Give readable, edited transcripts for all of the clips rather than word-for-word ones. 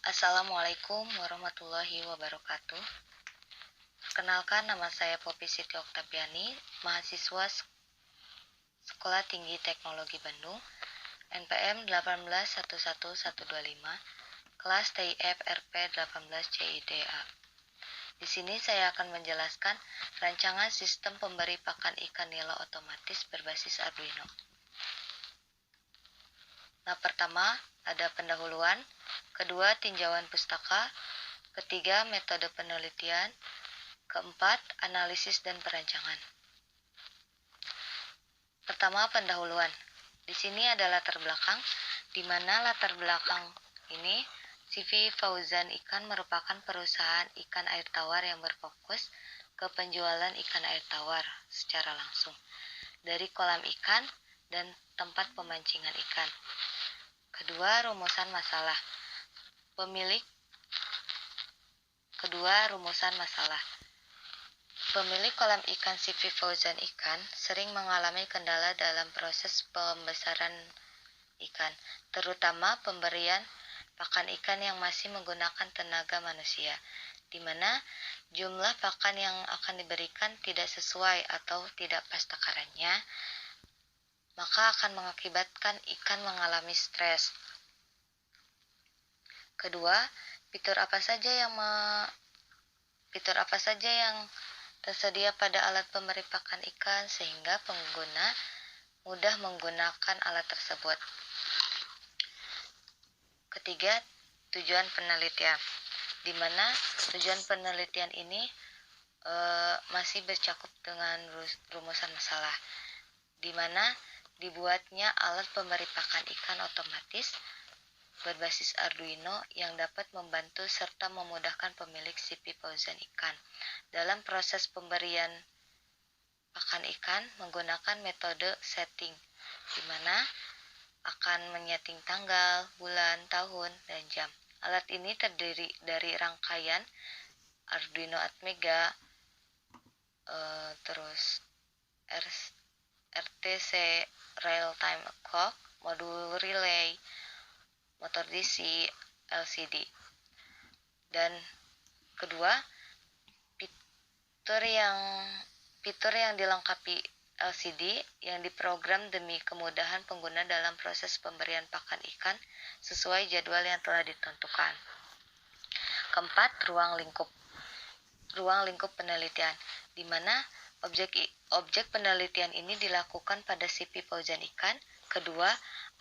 Assalamualaikum warahmatullahi wabarakatuh. Perkenalkan, nama saya Poppy Siti Oktaviani, mahasiswa Sekolah Tinggi Teknologi Bandung, NPM 1811125, kelas TIF RP 18 CIDA. Di sini saya akan menjelaskan rancangan sistem pemberi pakan ikan nila otomatis berbasis Arduino. Nah, pertama ada pendahuluan, kedua tinjauan pustaka, ketiga metode penelitian, keempat analisis dan perancangan. Pertama, pendahuluan. Di sini ada latar belakang, di mana latar belakang ini CV Fauzan Ikan merupakan perusahaan ikan air tawar yang berfokus ke penjualan ikan air tawar secara langsung dari kolam ikan dan tempat pemancingan ikan. Kedua, rumusan masalah. Pemilik kolam ikan CV Fauzan Ikan sering mengalami kendala dalam proses pembesaran ikan, terutama pemberian pakan ikan yang masih menggunakan tenaga manusia, di mana jumlah pakan yang akan diberikan tidak sesuai atau tidak pas takarannya, maka akan mengakibatkan ikan mengalami stres. Kedua, fitur apa saja yang tersedia pada alat pemberi pakan ikan sehingga pengguna mudah menggunakan alat tersebut. Ketiga, tujuan penelitian, di mana tujuan penelitian ini masih bercakup dengan rumusan masalah, di mana dibuatnya alat pemberi pakan ikan otomatis berbasis Arduino yang dapat membantu serta memudahkan pemilik CV Fauzan Ikan dalam proses pemberian pakan ikan menggunakan metode setting, di mana akan menyeting tanggal, bulan, tahun, dan jam. Alat ini terdiri dari rangkaian Arduino Atmega, terus RTC Real Time Clock, modul relay, motor DC, LCD. Dan kedua, fitur yang dilengkapi LCD yang diprogram demi kemudahan pengguna dalam proses pemberian pakan ikan sesuai jadwal yang telah ditentukan. Keempat, ruang lingkup penelitian, di mana objek penelitian ini dilakukan pada CV Fauzan Ikan. Kedua,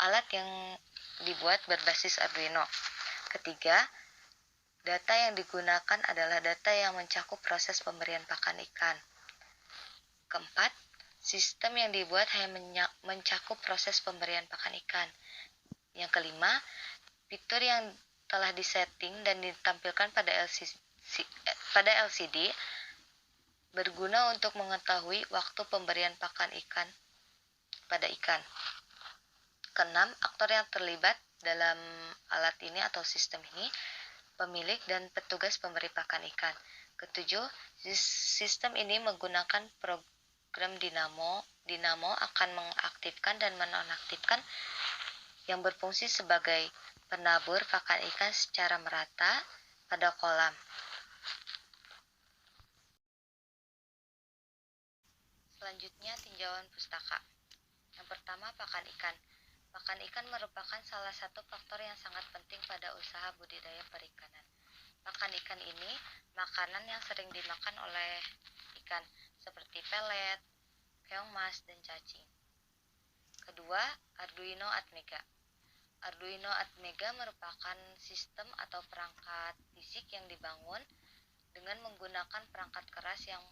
alat yang dibuat berbasis Arduino. Ketiga, data yang digunakan adalah data yang mencakup proses pemberian pakan ikan. Keempat, sistem yang dibuat hanya mencakup proses pemberian pakan ikan. Yang kelima, fitur yang telah disetting dan ditampilkan pada LCD berguna untuk mengetahui waktu pemberian pakan ikan pada ikan. Keenam, aktor yang terlibat dalam alat ini atau sistem ini, pemilik dan petugas pemberi pakan ikan. Ketujuh, sistem ini menggunakan program dinamo akan mengaktifkan dan menonaktifkan yang berfungsi sebagai penabur pakan ikan secara merata pada kolam. Selanjutnya, tinjauan pustaka. Yang pertama, pakan ikan. Pakan ikan merupakan salah satu faktor yang sangat penting pada usaha budidaya perikanan. Pakan ikan ini makanan yang sering dimakan oleh ikan, seperti pelet, keong mas, dan cacing. Kedua, Arduino Atmega. Arduino Atmega merupakan sistem atau perangkat fisik yang dibangun dengan menggunakan perangkat keras yang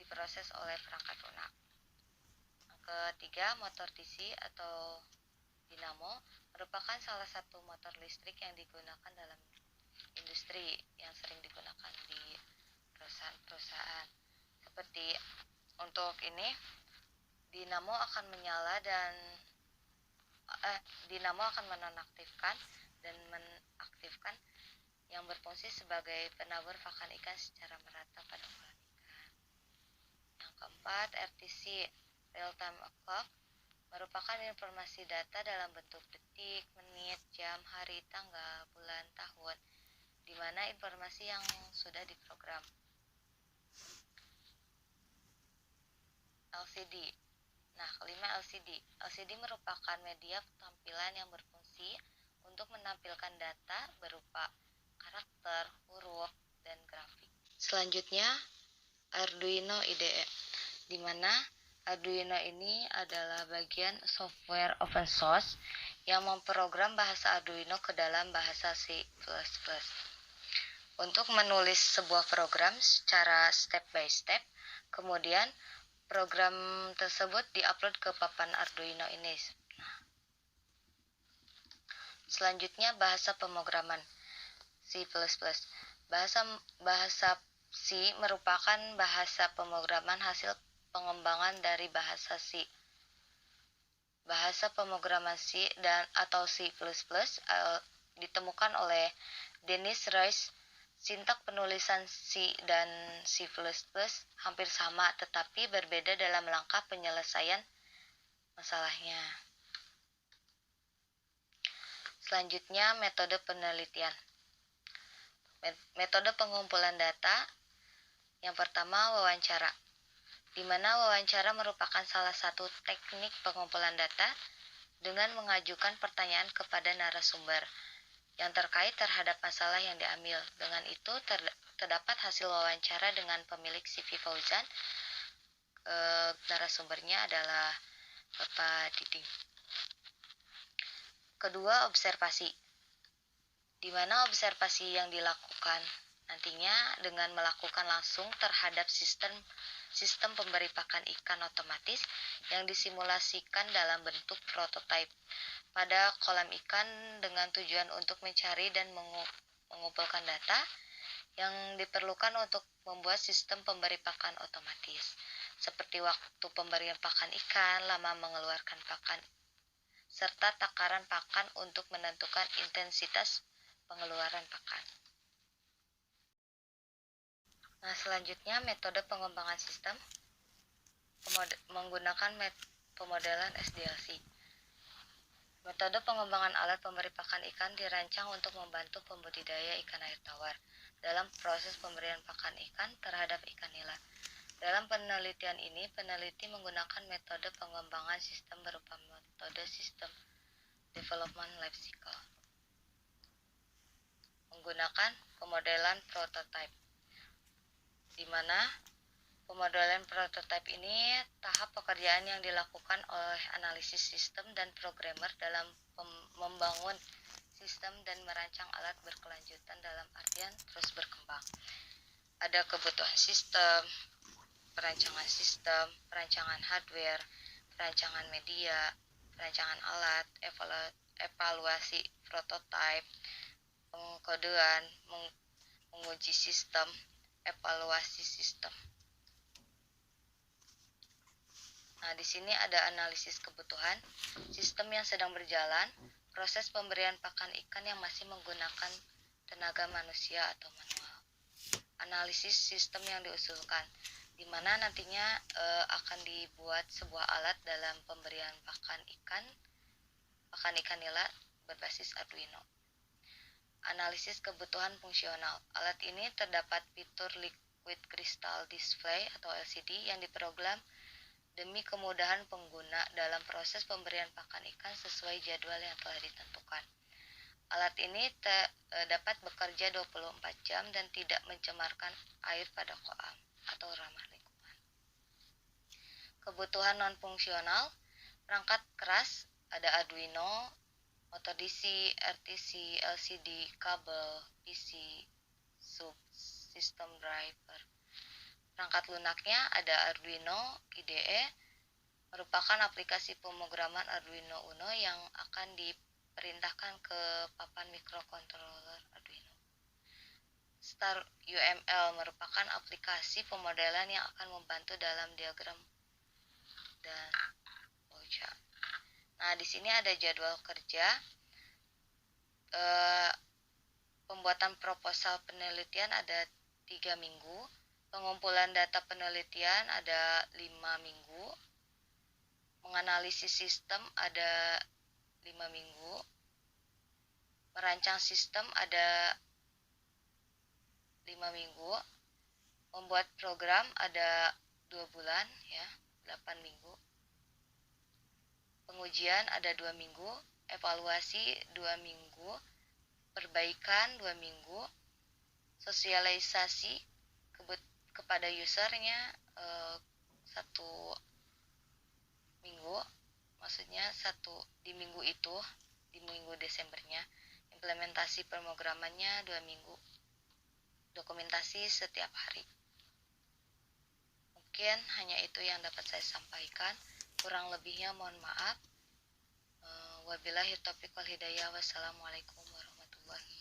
diproses oleh perangkat lunak. Ketiga, motor DC atau dinamo merupakan salah satu motor listrik yang digunakan dalam industri yang sering digunakan di perusahaan. Seperti untuk ini, dinamo akan menyala dan dinamo akan menonaktifkan dan mengaktifkan yang berfungsi sebagai penabur pakan ikan secara merata pada kolam ikan. Yang keempat, RTC Real Time Clock merupakan informasi data dalam bentuk detik, menit, jam, hari, tanggal, bulan, mana informasi yang sudah diprogram. LCD. Nah, kelima LCD. LCD merupakan media tampilan yang berfungsi untuk menampilkan data berupa karakter, huruf, dan grafik. Selanjutnya, Arduino IDE, di mana Arduino ini adalah bagian software open source yang memprogram bahasa Arduino ke dalam bahasa C++. Untuk menulis sebuah program secara step by step, kemudian program tersebut diupload ke papan Arduino ini. Selanjutnya, bahasa pemrograman C++. Bahasa C merupakan bahasa pemrograman hasil pengembangan dari bahasa C. Bahasa pemrograman C atau C++ ditemukan oleh Dennis Rice. Sintak penulisan C dan C++ hampir sama, tetapi berbeda dalam langkah penyelesaian masalahnya. Selanjutnya, metode penelitian. Metode pengumpulan data. Yang pertama, wawancara, di mana wawancara merupakan salah satu teknik pengumpulan data dengan mengajukan pertanyaan kepada narasumber yang terkait terhadap masalah yang diambil. Dengan itu terdapat hasil wawancara dengan pemilik CV Fauzan. Narasumbernya adalah Bapak Diding. Kedua, observasi, di mana observasi yang dilakukan nantinya dengan melakukan langsung terhadap sistem pemberi pakan ikan otomatis yang disimulasikan dalam bentuk prototipe pada kolam ikan dengan tujuan untuk mencari dan mengumpulkan data yang diperlukan untuk membuat sistem pemberi pakan otomatis, seperti waktu pemberian pakan ikan, lama mengeluarkan pakan, serta takaran pakan untuk menentukan intensitas pengeluaran pakan. Nah, selanjutnya metode pengembangan sistem menggunakan pemodelan SDLC. Metode pengembangan alat pemberi pakan ikan dirancang untuk membantu pembudidaya ikan air tawar dalam proses pemberian pakan ikan terhadap ikan nila. Dalam penelitian ini, peneliti menggunakan metode pengembangan sistem berupa metode System Development Life Cycle, menggunakan pemodelan prototype, di mana pemodelan prototipe ini tahap pekerjaan yang dilakukan oleh analisis sistem dan programmer dalam membangun sistem dan merancang alat berkelanjutan dalam artian terus berkembang. Ada kebutuhan sistem, perancangan hardware, perancangan media, perancangan alat, evaluasi prototipe, pengkodean, menguji sistem, evaluasi sistem. Nah, di sini ada analisis kebutuhan, sistem yang sedang berjalan, proses pemberian pakan ikan yang masih menggunakan tenaga manusia atau manual. Analisis sistem yang diusulkan, di mana nantinya akan dibuat sebuah alat dalam pemberian pakan ikan nila berbasis Arduino. Analisis kebutuhan fungsional, alat ini terdapat fitur Liquid Crystal Display atau LCD yang diprogram demi kemudahan pengguna dalam proses pemberian pakan ikan sesuai jadwal yang telah ditentukan. Alat ini dapat bekerja 24 jam dan tidak mencemarkan air pada kolam atau ramah lingkungan. Kebutuhan non-fungsional, perangkat keras, ada Arduino, motor DC, RTC, LCD, kabel, PC, sub, sistem driver. Perangkat lunaknya ada Arduino IDE, merupakan aplikasi pemrograman Arduino Uno yang akan diperintahkan ke papan mikrokontroler Arduino. Star UML merupakan aplikasi pemodelan yang akan membantu dalam diagram dan flowchart. Nah, di sini ada jadwal kerja. Pembuatan proposal penelitian ada 3 minggu. Pengumpulan data penelitian ada 5 minggu. Menganalisis sistem ada 5 minggu. Merancang sistem ada 5 minggu. Membuat program ada 2 bulan ya, 8 minggu. Pengujian ada 2 minggu, evaluasi 2 minggu, perbaikan 2 minggu, sosialisasi kepada usernya 1 minggu, maksudnya di minggu itu, di minggu Desembernya. Implementasi pemrogramannya 2 minggu, dokumentasi setiap hari. Mungkin hanya itu yang dapat saya sampaikan, kurang lebihnya mohon maaf. Wabillahi taufiq wal hidayah. Wassalamualaikum warahmatullahi